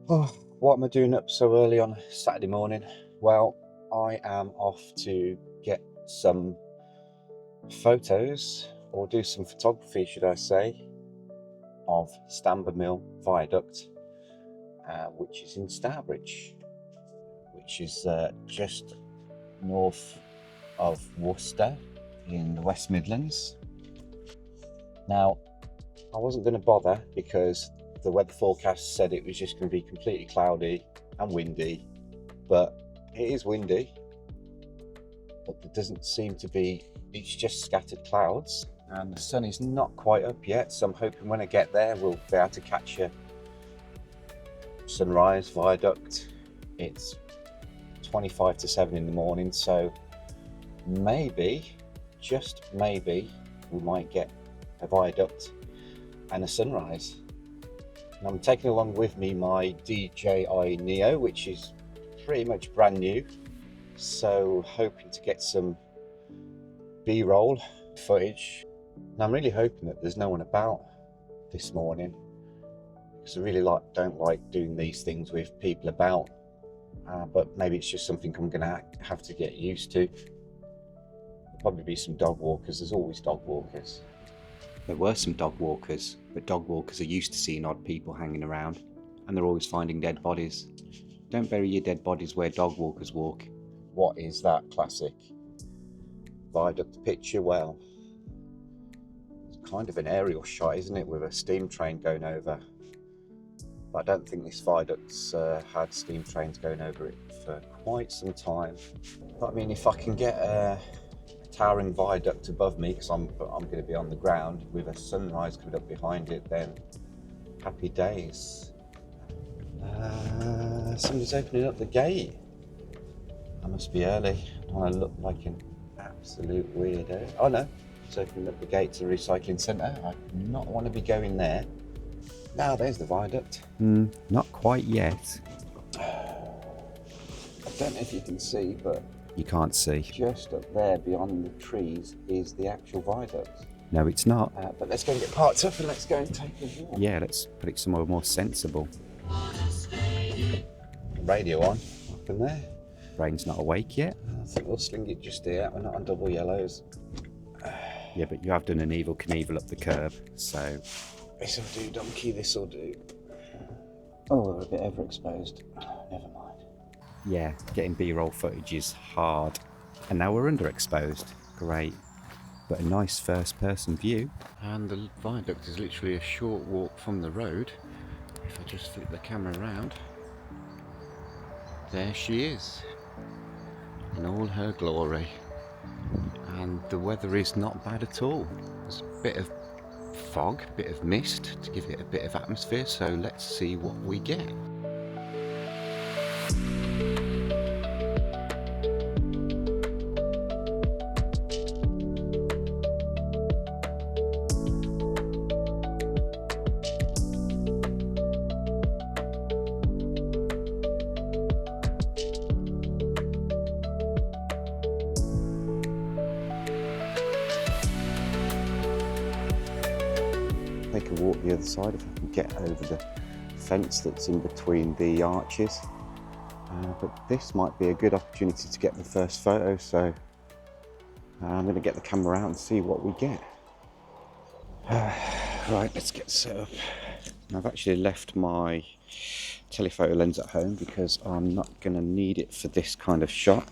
Oh, what am I doing up so early on a Saturday morning? Well, I am off to get some photos, or do some photography, should I say, of Stambermill Viaduct, which is in Stourbridge, which is just north of Worcester in the West Midlands. Now, I wasn't going to bother because the weather forecast said it was just going to be completely cloudy and windy, but it is windy, but there doesn't seem to be, it's just scattered clouds and the sun is not quite up yet, so I'm hoping when I get there we'll be able to catch a sunrise viaduct. It's 25 to 7 in the morning, so maybe, just maybe, we might get a viaduct and a sunrise. And I'm taking along with me my DJI Neo, which is pretty much brand new, so hoping to get some B-roll footage. And I'm really hoping that there's no one about this morning, because I really don't like doing these things with people about, but maybe it's just something I'm gonna have to get used to. There'll probably be some dog walkers, there's always dog walkers. There were some dog walkers, but dog walkers are used to seeing odd people hanging around, and they're always finding dead bodies. Don't bury your dead bodies where dog walkers walk. What is that classic viaduct picture? Well, it's kind of an aerial shot, isn't it, with a steam train going over. But I don't think this viaduct's had steam trains going over it for quite some time. But I mean, if I can get a towering viaduct above me, because I'm going to be on the ground with a sunrise coming up behind it, then happy days. Somebody's opening up the gate. I must be early. I don't want to look like an absolute weirdo. Oh no, it's opening up the gate to the recycling centre. I do not want to be going there. Now there's the viaduct. Not quite yet. I don't know if you can see, but You can't see. just up there beyond the trees is the actual viaduct. No, it's not. But let's go and get parked up and let's go and take a walk. Yeah, let's put it somewhere more sensible. Radio on, up in there. Brain's not awake yet. I think we'll sling it just here. We're not on double yellows. Yeah, but you have done an Evel Knievel up the curb, so... This'll do, donkey, this'll do. Oh, we're a bit overexposed. Never mind. Yeah, getting B-roll footage is hard. And now we're underexposed. Great. But a nice first-person view. And the viaduct is literally a short walk from the road. If I just flip the camera around, there she is, in all her glory. And the weather is not bad at all. There's a bit of fog, a bit of mist to give it a bit of atmosphere, so let's see what we get. Take a walk the other side if I can get over the fence that's in between the arches. But this might be a good opportunity to get the first photo, so I'm going to get the camera out and see what we get. Right, let's get set up. I've actually left my telephoto lens at home because I'm not going to need it for this kind of shot.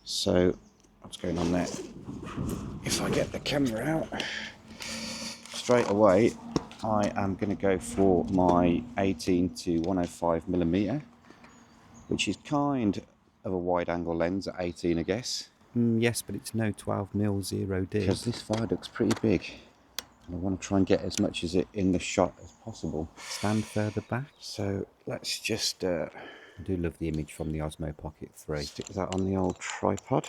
So what's going on there? If I get the camera out straight away, I am going to go for my 18 to 105mm, which is kind of a wide angle lens at 18, I guess. Yes, but it's no 12mm 0D. Because this viaduct's pretty big. And I want to try and get as much as it in the shot as possible. Stand further back. So let's just I do love the image from the Osmo Pocket 3. stick that on the old tripod.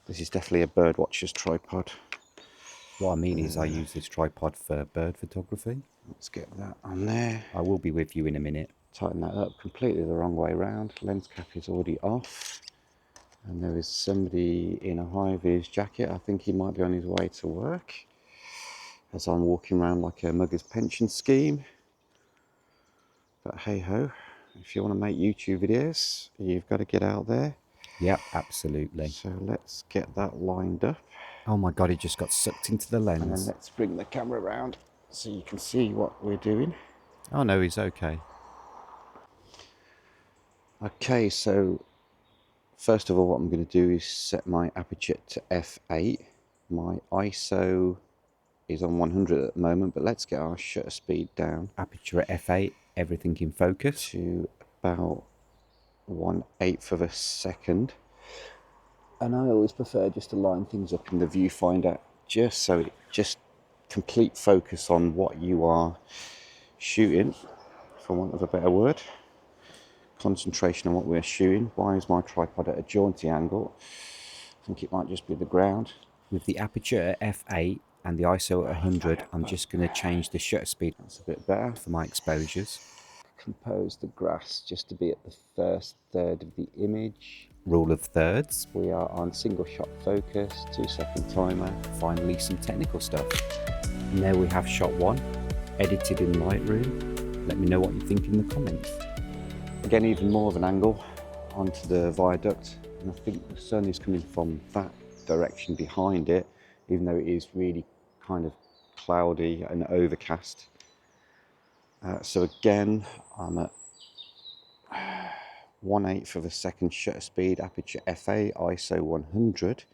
This is definitely a birdwatcher's tripod. What I mean is I use this tripod for bird photography. Let's get that on there. I will be with you in a minute. Tighten that up completely the wrong way around. Lens cap is already off. And there is somebody in a high-vis jacket. I think he might be on his way to work, as I'm walking around like a mugger's pension scheme. But hey ho, if you want to make YouTube videos, you've got to get out there. Yep, absolutely. So let's get that lined up. Oh my god, he just got sucked into the lens. And then let's bring the camera around so you can see what we're doing. Oh no, he's okay. Okay, so first of all, what I'm going to do is set my aperture to f8. My ISO is on 100 at the moment, but let's get our shutter speed down. Aperture at f8, everything in focus. To about 1/8 of a second. And I always prefer just to line things up in the viewfinder, just so it just complete focus on what you are shooting, for want of a better word. Concentration on what we're shooting. Why is my tripod at a jaunty angle? I think it might just be the ground. With the aperture at f8 and the ISO at 100, I'm just going to change the shutter speed. That's a bit better. For my exposures. Compose the grass just to be at the first third of the image. Rule of thirds. We are on single shot focus, 2-second timer. Finally, some technical stuff. And there we have shot 1, edited in Lightroom. Let me know what you think in the comments. Again, even more of an angle onto the viaduct, and I think the sun is coming from that direction behind it, even though it is really kind of cloudy and overcast. So again, I'm at 1/8 of a second shutter speed, aperture f8, ISO 100.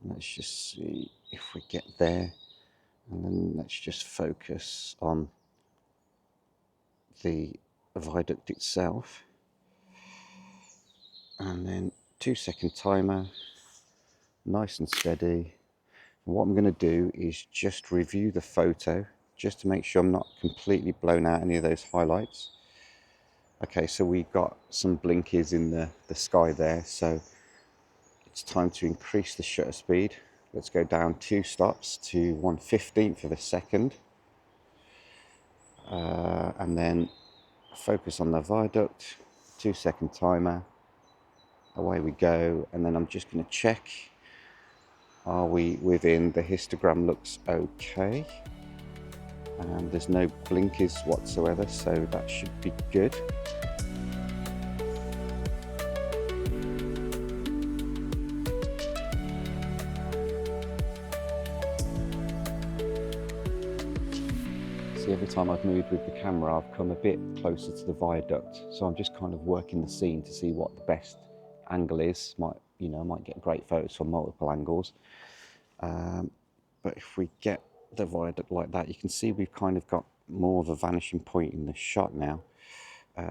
Let's just see if we get there, and then let's just focus on the viaduct itself, and then 2-second timer, nice and steady. And what I'm going to do is just review the photo just to make sure I'm not completely blown out any of those highlights. Okay, so we've got some blinkies in the sky there, so it's time to increase the shutter speed. Let's go down 2 stops to 1/15 of a second, and then focus on the viaduct, 2-second timer, away we go. And then I'm just going to check, are we within, the histogram looks okay, and there's no blinkers whatsoever, so that should be good. Every time I've moved with the camera, I've come a bit closer to the viaduct, so I'm just kind of working the scene to see what the best angle is. I might get great photos from multiple angles, but if we get the viaduct like that, you can see we've kind of got more of a vanishing point in the shot now.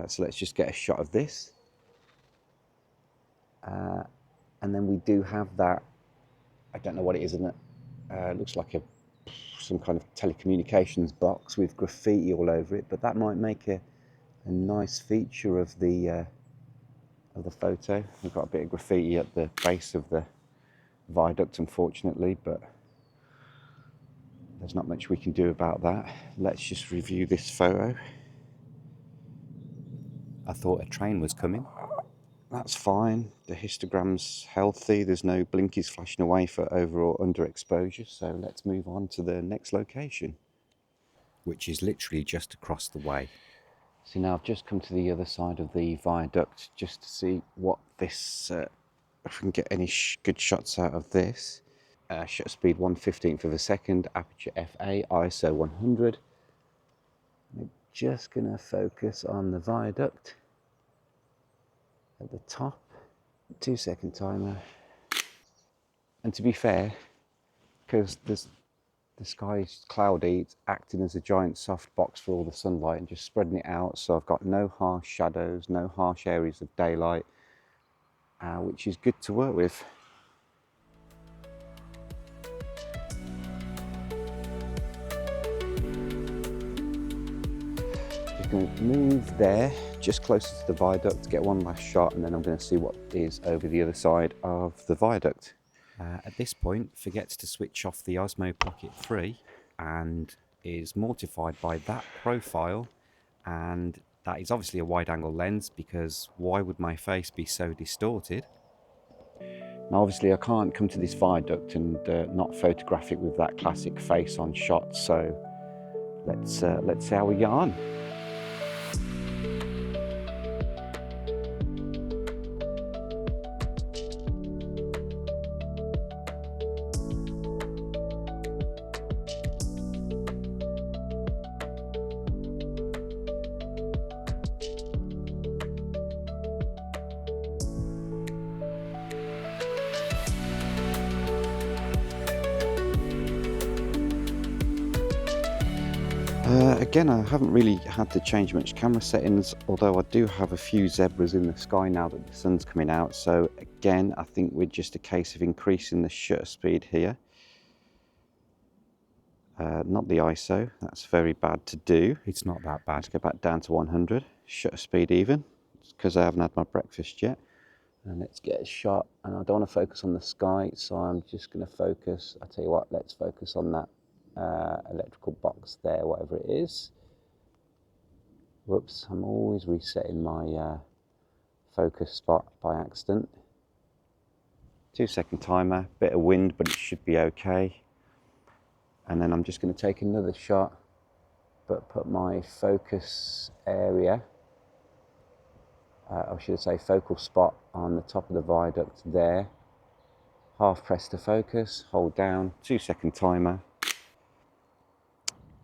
So let's just get a shot of this, and then we do have that, I don't know what it is in it, looks like some kind of telecommunications box with graffiti all over it, but that might make a nice feature of the photo. We've got a bit of graffiti at the base of the viaduct, unfortunately, but there's not much we can do about that. Let's just review this photo. I thought a train was coming. That's fine. The histogram's healthy. There's no blinkies flashing away for over or underexposure. So let's move on to the next location, which is literally just across the way. So now I've just come to the other side of the viaduct just to see what this, if we can get any good shots out of this. Shutter speed 1/15 of a second, aperture f8, ISO 100. I'm just going to focus on the viaduct at the top, 2-second timer. And to be fair, because the sky is cloudy, it's acting as a giant soft box for all the sunlight and just spreading it out, so I've got no harsh shadows, no harsh areas of daylight, which is good to work with. Just going to move there, just closer to the viaduct, to get one last shot, and then I'm going to see what is over the other side of the viaduct. At this point, forgets to switch off the Osmo Pocket 3 and is mortified by that profile, and that is obviously a wide-angle lens, because why would my face be so distorted? Now obviously I can't come to this viaduct and not photograph it with that classic face on shot, so let's see how we get on. Again, I haven't really had to change much camera settings, although I do have a few zebras in the sky now that the sun's coming out. So again, I think we're just a case of increasing the shutter speed here. Not the ISO, that's very bad to do. It's not that bad. Let's go back down to 100, shutter speed even, because I haven't had my breakfast yet. And let's get a shot, and I don't want to focus on the sky, so I'm just going to focus, I'll tell you what, let's focus on that electrical box there, whatever it is. Whoops, I'm always resetting my focus spot by accident. 2-second timer, bit of wind, but it should be okay. And then I'm just going to take another shot, but put my focus area, or should I say focal spot, on the top of the viaduct there. Half press to focus, hold down, 2-second timer,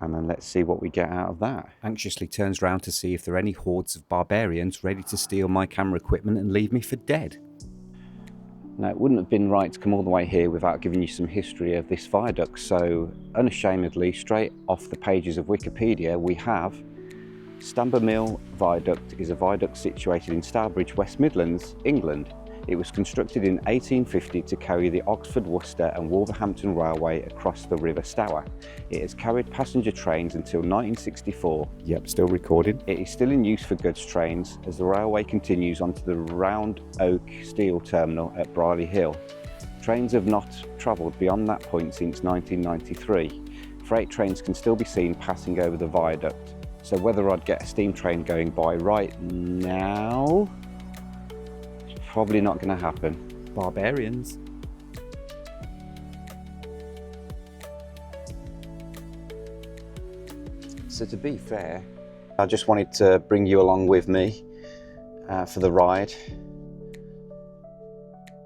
and then let's see what we get out of that. Anxiously turns round to see if there are any hordes of barbarians ready to steal my camera equipment and leave me for dead. Now, it wouldn't have been right to come all the way here without giving you some history of this viaduct, so unashamedly, straight off the pages of Wikipedia, we have Stambermill Viaduct is a viaduct situated in Stourbridge, West Midlands, England. It was constructed in 1850 to carry the Oxford, Worcester and Wolverhampton Railway across the River Stour. It has carried passenger trains until 1964. Yep, still recording. It is still in use for goods trains as the railway continues onto the Round Oak Steel Terminal at Brierley Hill. Trains have not travelled beyond that point since 1993. Freight trains can still be seen passing over the viaduct. So whether I'd get a steam train going by right now, probably not going to happen. Barbarians. So to be fair, I just wanted to bring you along with me for the ride.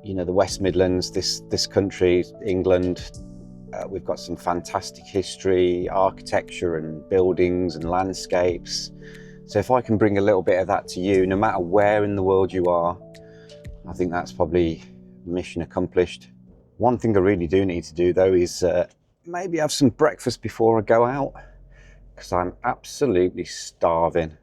You know, the West Midlands, this country, England, we've got some fantastic history, architecture and buildings and landscapes. So if I can bring a little bit of that to you, no matter where in the world you are, I think that's probably mission accomplished. One thing I really do need to do though is maybe have some breakfast before I go out, because I'm absolutely starving.